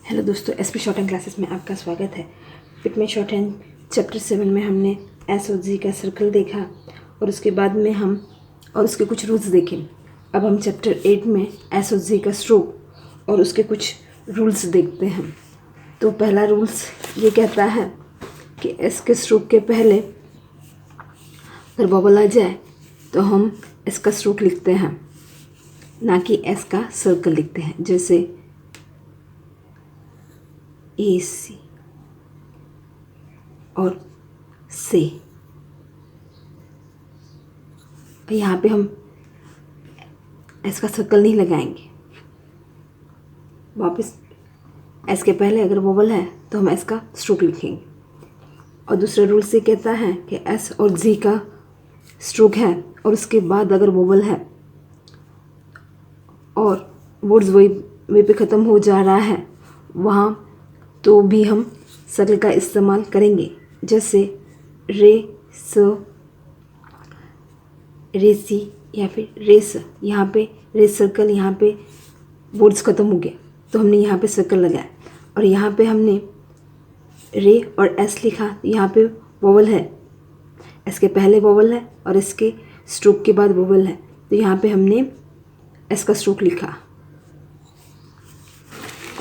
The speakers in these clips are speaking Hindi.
हेलो दोस्तों, एसपी शॉर्ट हैंड क्लासेस में आपका स्वागत है। पिटमेन शॉर्ट हैंड चैप्टर 7 में हमने एस और जी का सर्कल देखा और उसके बाद में हम और उसके कुछ रूल्स देखे। अब हम चैप्टर 8 में एस और जी का स्ट्रोक और उसके कुछ रूल्स देखते हैं। तो पहला रूल्स ये कहता है कि एस के स्ट्रोक के पहले अगर बबल आ जाए तो हम एस का स्ट्रोक लिखते हैं, ना कि एस का सर्कल लिखते हैं। जैसे ए सी और से। यहाँ पे हम एस का सर्कल नहीं लगाएंगे। वापस एस के पहले अगर वोवल है तो हम एस का स्ट्रोक लिखेंगे। और दूसरा रूल से कहता है कि एस और जी का स्ट्रोक है और उसके बाद अगर वोवल है और वर्ड्स वही पे ख़त्म हो जा रहा है वहाँ तो भी हम सर्कल का इस्तेमाल करेंगे। जैसे रे स, रे सी या फिर रेस। यहाँ पे रेस सर्कल, यहाँ पे वर्ड्स ख़त्म हो गया तो हमने यहाँ पे सर्कल लगाया। और यहाँ पे हमने रे और एस लिखा, यहाँ पे वोवल है, एस के पहले वोवल है और इसके स्ट्रोक के बाद वोवल है, तो यहाँ पे हमने एस का स्ट्रोक लिखा।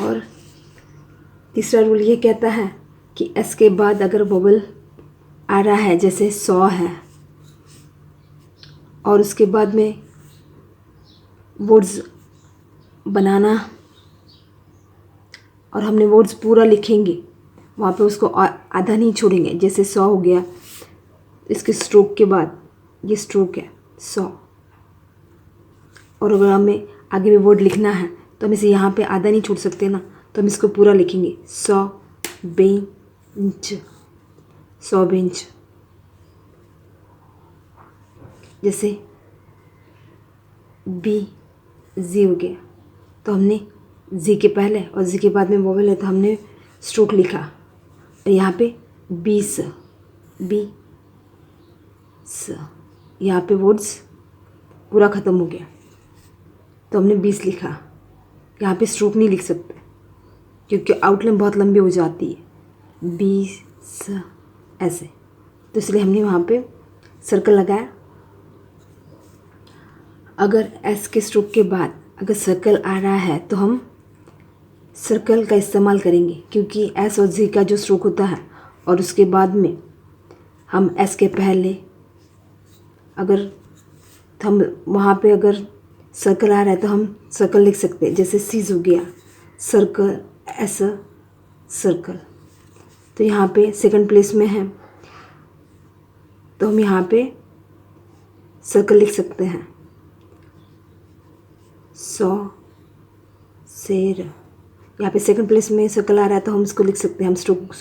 और तीसरा रूल ये कहता है कि एस के बाद अगर वोवल आ रहा है, जैसे सौ है और उसके बाद में वर्ड्स बनाना और हमने वर्ड्स पूरा लिखेंगे, वहाँ पे उसको आधा नहीं छोड़ेंगे। जैसे 100 हो गया, इसके स्ट्रोक के बाद ये स्ट्रोक है 100। और अगर हमें आगे भी वर्ड लिखना है तो हम इसे यहाँ पे आधा नहीं छोड़ सकते ना, तो हम इसको पूरा लिखेंगे 100 बेंच, 100 बेंच। जैसे बी जी हो गया तो हमने जी के पहले और जी के बाद में वोवल है तो हमने स्ट्रोक लिखा। और यहाँ पे 20 बी स, यहाँ पे वर्ड्स पूरा ख़त्म हो गया तो हमने 20 लिखा। यहाँ पे स्ट्रोक नहीं लिख सकते क्योंकि आउटलाइन बहुत लंबी हो जाती है, 20 ऐसे, तो इसलिए हमने वहाँ पे सर्कल लगाया। अगर एस के स्ट्रोक के बाद अगर सर्कल आ रहा है तो हम सर्कल का इस्तेमाल करेंगे, क्योंकि एस और जी का जो स्ट्रोक होता है और उसके बाद में हम एस के पहले अगर हम वहाँ पे अगर सर्कल आ रहा है तो हम सर्कल लिख सकते हैं। जैसे सीज हो गया, सर्कल, एस सर्कल, तो यहाँ पे सेकंड प्लेस में है तो हम यहाँ पे सर्कल लिख सकते हैं। 100 शेर, यहाँ पे सेकंड प्लेस में सर्कल आ रहा है तो हम इसको लिख सकते हैं। हम स्ट्रोक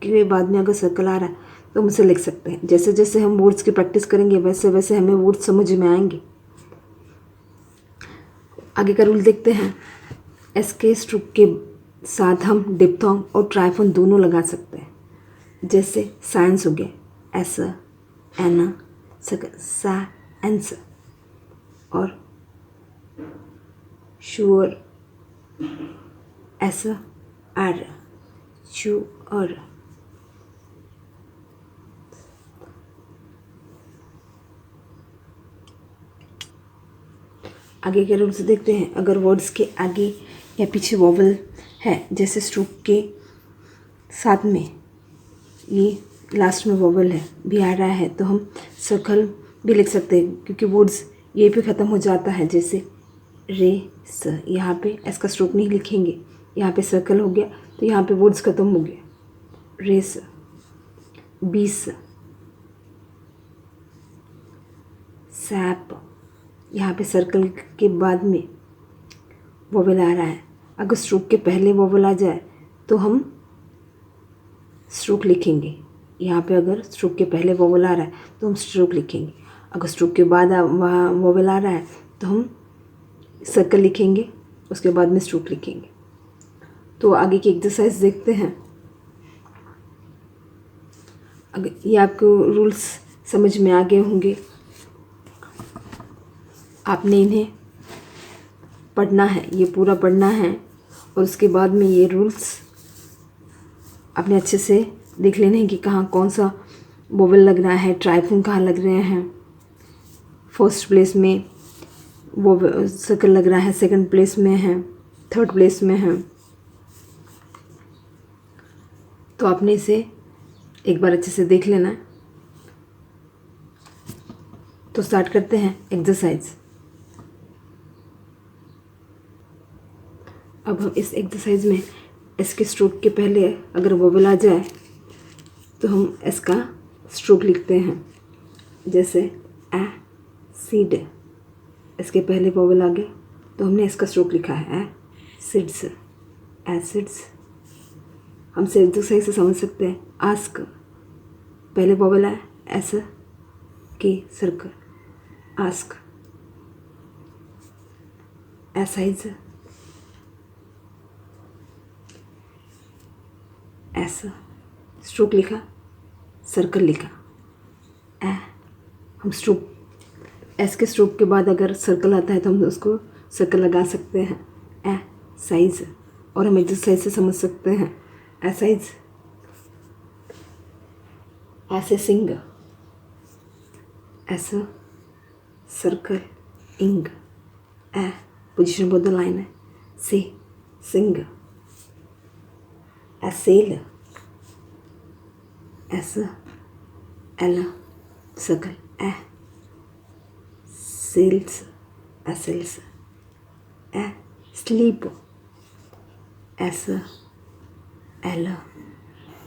के बाद में अगर सर्कल आ रहा है तो हम उसे लिख सकते हैं। जैसे जैसे हम वर्ड्स की प्रैक्टिस करेंगे वैसे वैसे हमें वर्ड्स समझ में आएंगे। आगे का रूल देखते हैं। एस के स्ट्रोक के साथ हम डिप्थोंग और ट्राइफोन दोनों लगा सकते हैं। जैसे साइंस हो गया, एस एना सा एंस, और श्योर, एस आर श्योर। आगे के रूल्स देखते हैं। अगर वर्ड्स के आगे या पीछे वोवल है, जैसे स्ट्रोक के साथ में ये लास्ट में वोवल है भी आ रहा है तो हम सर्कल भी लिख सकते हैं, क्योंकि वर्ड्स ये पे ख़त्म हो जाता है। जैसे रे स, यहाँ पे एस का स्ट्रोक नहीं लिखेंगे, यहाँ पे सर्कल हो गया तो यहाँ पे वर्ड्स ख़त्म हो गया। रेस 20 सैप, यहाँ पे सर्कल के बाद में वोवल आ रहा है। अगर स्ट्रोक के पहले वोवल आ जाए तो हम स्ट्रोक लिखेंगे। यहाँ पे अगर स्ट्रोक के पहले वोवल आ रहा है तो हम स्ट्रोक लिखेंगे। अगर स्ट्रोक के बाद वहाँ वोवल आ रहा है तो हम सर्कल लिखेंगे, उसके बाद में स्ट्रोक लिखेंगे। तो आगे की एक्सरसाइज देखते हैं। अगर ये आपको रूल्स समझ में आ गए होंगे, आपने इन्हें पढ़ना है, ये पूरा पढ़ना है और उसके बाद में ये रूल्स आपने अच्छे से देख लेने हैं कि कहाँ कौन सा वोवेल लग रहा है, ट्राइफून कहाँ लग रहे हैं। फर्स्ट प्लेस में वो सर्कल लग रहा है, सेकंड प्लेस में है, थर्ड प्लेस में है। तो आपने इसे एक बार अच्छे से देख लेना है। तो स्टार्ट करते हैं एक्सरसाइज। अब हम इस एक्सरसाइज में एस के स्ट्रोक के पहले अगर वोवेल आ जाए तो हम एस का स्ट्रोक लिखते हैं। जैसे ए सीड, इसके पहले वोवेल आ गया तो हमने इसका स्ट्रोक लिखा है एसिड्स, एसिड्स। हम से एक्सरसाइज से समझ सकते हैं। आस्क, पहले वोवेल है एस के सर्कल, आस्क। एसाइज, एस, स्ट्रोक लिखा, सर्कल लिखा, ए। हम स्ट्रोक एस के स्ट्रोक के बाद अगर सर्कल आता है तो हम उसको सर्कल लगा सकते हैं, ए साइज। और हम एक्सरसाइज से समझ सकते हैं ए साइज, ऐसे सिंग, ऐसा सर्कल, इंग, ए पोजिशन बहुत लाइन है, से सिंग, एसेल, ऐसा एल सर्कल, ए सेल्स, एसेल्स, ए स्लीप, एस एल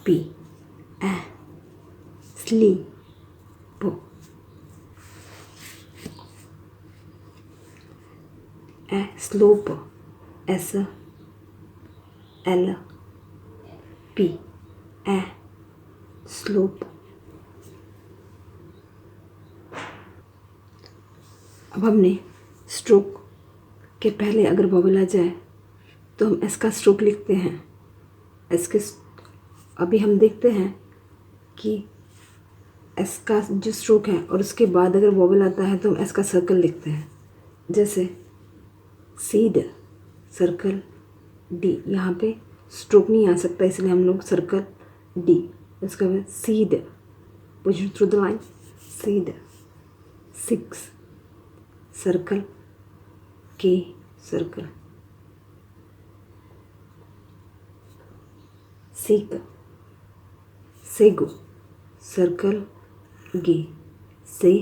पी, ए स्लीप, ए स्लोप, एस एल पी, ए स्लोप। अब हमने स्ट्रोक के पहले अगर वोवेल आ जाए तो हम एस का स्ट्रोक लिखते हैं। एस के अभी हम देखते हैं कि एस का जो स्ट्रोक है और उसके बाद अगर वोवेल आता है तो हम एस का सर्कल लिखते हैं। जैसे सीड, सर्कल, डी। यहाँ पे स्ट्रोक नहीं आ सकता इसलिए हम लोग सर्कल डी। इसका बाद seed, position through the line, seed, six, circle, K circle, seek, sago, circle, gay, say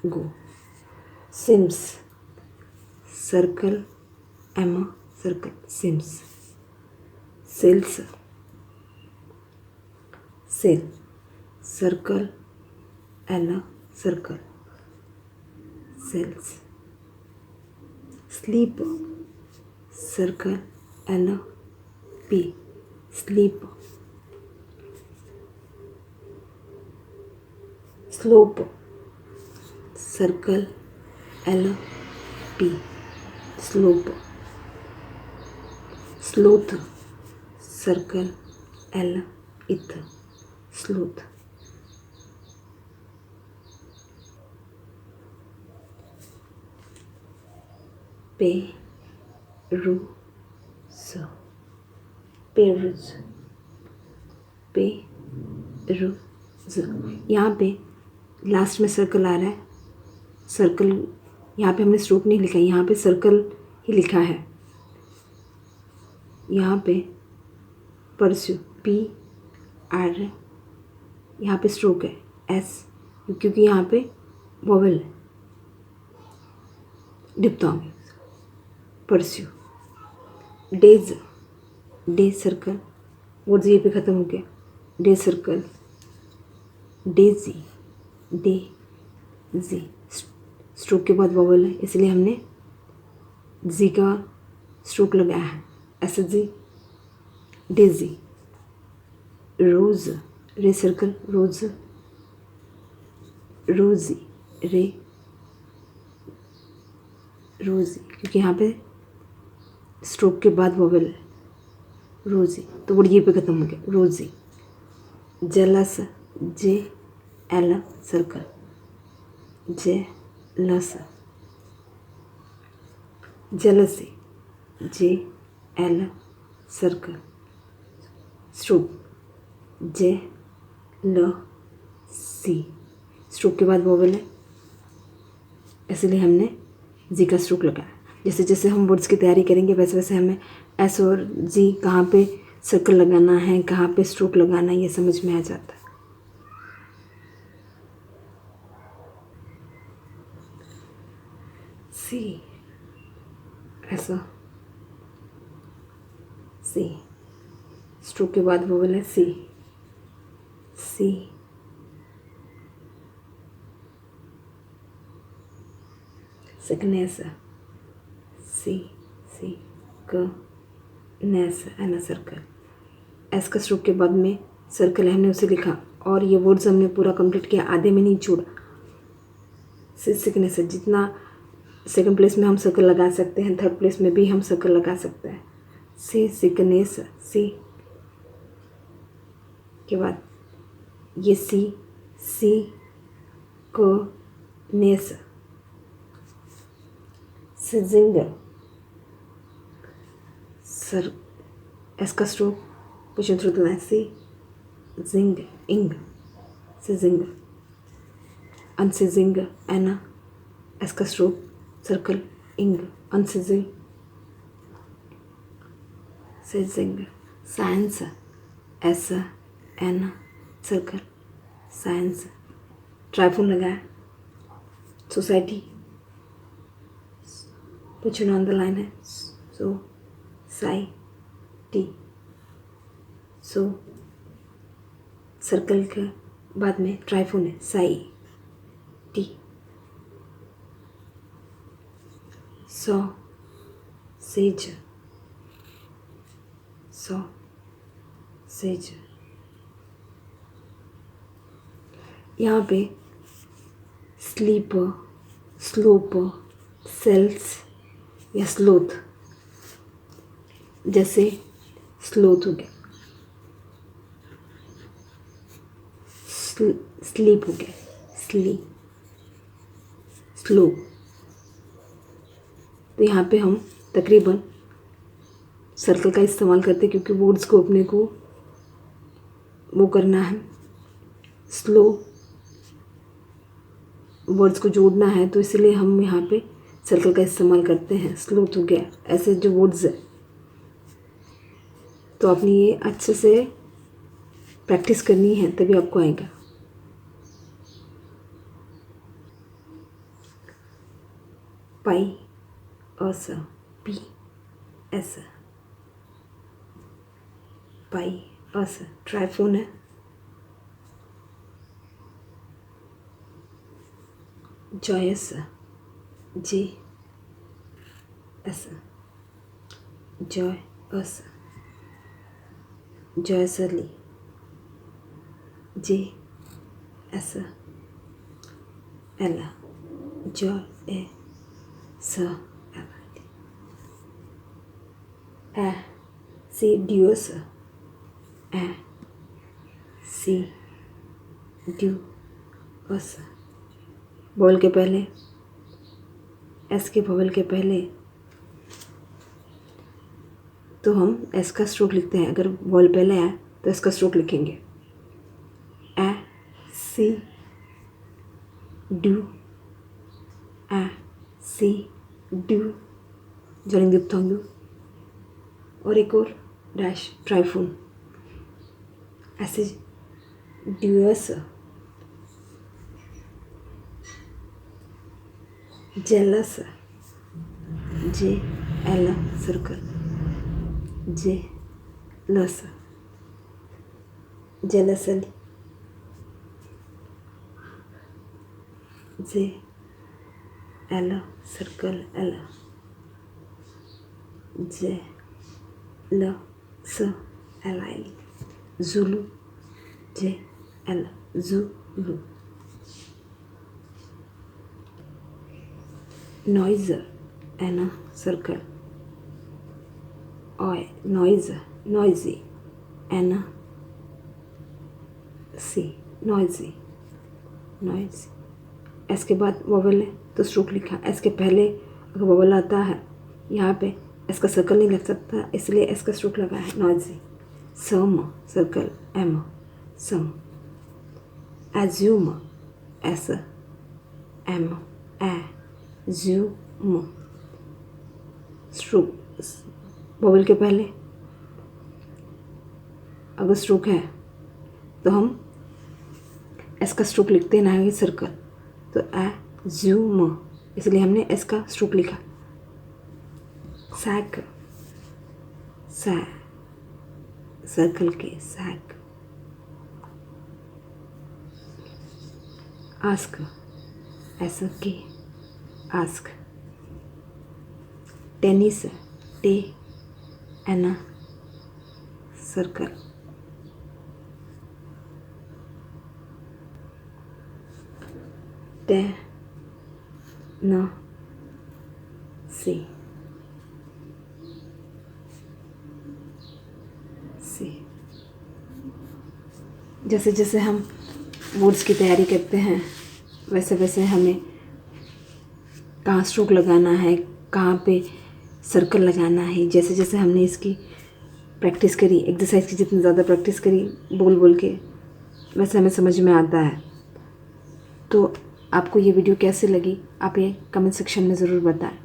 go, sims, circle, M circle, sims, sells, sell, circle, L circle, sells, sleep, circle, L P, sleep, slope, circle, L P, slope, sloth, circle, L eth, sloth, peruse, peruse, peruse. यहाँ पे लास्ट में सर्कल आ रहा है, सर्कल यहाँ पे हमने स्ट्रोक नहीं लिखा है, यहाँ पे सर्कल ही लिखा है। यहाँ पे परस्यू, पी आर, यहाँ पे स्ट्रोक है एस, क्योंकि यहाँ पे वोवेल है, diphthong, pursue, days, day circle, वो जी पे ख़त्म हो गया, डे सर्कल, डेजी, डे जी। स्ट्रोक के बाद वोवेल है इसलिए हमने जी का स्ट्रोक लगाया है, एस जी, डेजी, रोज, रे सर्कल, रोज, रोजी, रे रोजी, क्योंकि यहाँ पे स्ट्रोक के बाद वोवेल है, रोजी, तो वो ये पे ख़त्म हो गया, rosy, jealous, J L circle, jealous, jealousy, J L circle, stroke J L C, stroke के बाद वोवेल है, इसलिए हमने जी का स्ट्रोक लगाया। जैसे जैसे हम वर्ड्स की तैयारी करेंगे वैसे वैसे हमें एस और जी कहाँ पे सर्कल लगाना है, कहाँ पे स्ट्रोक लगाना है, ये समझ में आ जाता है। सी, ऐसा सी, स्ट्रोक के बाद वोवेल है सी, सी, सेकंड ऐसा सी, सी क नेस एना सर्कल, एस का स्ट्रोक के बाद में सर्कल है, हमने उसे लिखा और ये वर्ड्स हमने पूरा कंप्लीट किया, आधे में नहीं छोड़ा। सिकनेस, जितना सेकंड प्लेस में हम सर्कल लगा सकते हैं, थर्ड प्लेस में भी हम सर्कल लगा सकते हैं। सी सिकनेस, सी के बाद ये सी को नेस, सिजिंगर, सर एस का stroke position through the line, C zing ing, seizing, unseizing N, S का stroke circle ing, unseizing, seizing, science S N circle, science, triphone लगाया, society position on the line है, so sigh T, so circle के बाद में ट्राइफोन है, sigh T, so says, so says. यहाँ पे स्लीप, स्लोप, सेल्स या स्लोथ, जैसे स्लोथ हो गया, स्लीप हो गया, स्लो। तो यहाँ पे हम तकरीबन सर्कल का इस्तेमाल करते हैं क्योंकि वर्ड्स को अपने को वो करना है, स्लो वर्ड्स को जोड़ना है, तो इसलिए हम यहाँ पे सर्कल का इस्तेमाल करते हैं। स्लोथ हो गया, ऐसे जो वर्ड्स है, तो आपने ये अच्छे से प्रैक्टिस करनी है तभी आपको आएगा। Pious P S, pious triphone है, joyous J S, joyous, joyously J S L, joy A S L, A C dues, A C due us, vowel के पहले, एस के वोवेल के पहले तो हम एस का स्ट्रोक लिखते हैं। अगर वोवेल पहले आए तो एस का स्ट्रोक लिखेंगे, A C due, A C due, joining diphthong, और एक और डैश ट्राइफोन, ऐसे duous, jealous, J L circle, J less, jealously, J L circle L, J L S L I, Zulu, J L Zulu, noise N circle, oi noise, noisy N C, noisy, noisy. S के बाद वोवेल है तो स्ट्रोक लिखा, एस के पहले अगर वोवेल आता है यहाँ पे एस का सर्कल नहीं लग सकता, इसलिए एस का स्ट्रोक लगा है noisy. Some circle M some. Assume S M assume. Stroke vowel के पहले अगर स्ट्रोक है तो हम एस का स्ट्रोक लिखते ना है सर्कल, तो एज्यूम, इसलिए हमने एस का स्ट्रोक लिखा। सैक सै सर्कल के सैक। आस्क एस के आस्क। टेनिस टे एन सर्कल। टे न सी जैसे जैसे हम बोर्ड्स की तैयारी करते हैं वैसे वैसे हमें कहाँ स्ट्रोक लगाना है, कहाँ पे सर्कल लगाना है, जैसे जैसे हमने इसकी प्रैक्टिस करी, एक्सरसाइज की जितनी ज़्यादा प्रैक्टिस करी बोल बोल के, वैसे हमें समझ में आता है। तो आपको ये वीडियो कैसे लगी आप ये कमेंट सेक्शन में ज़रूर बताएं।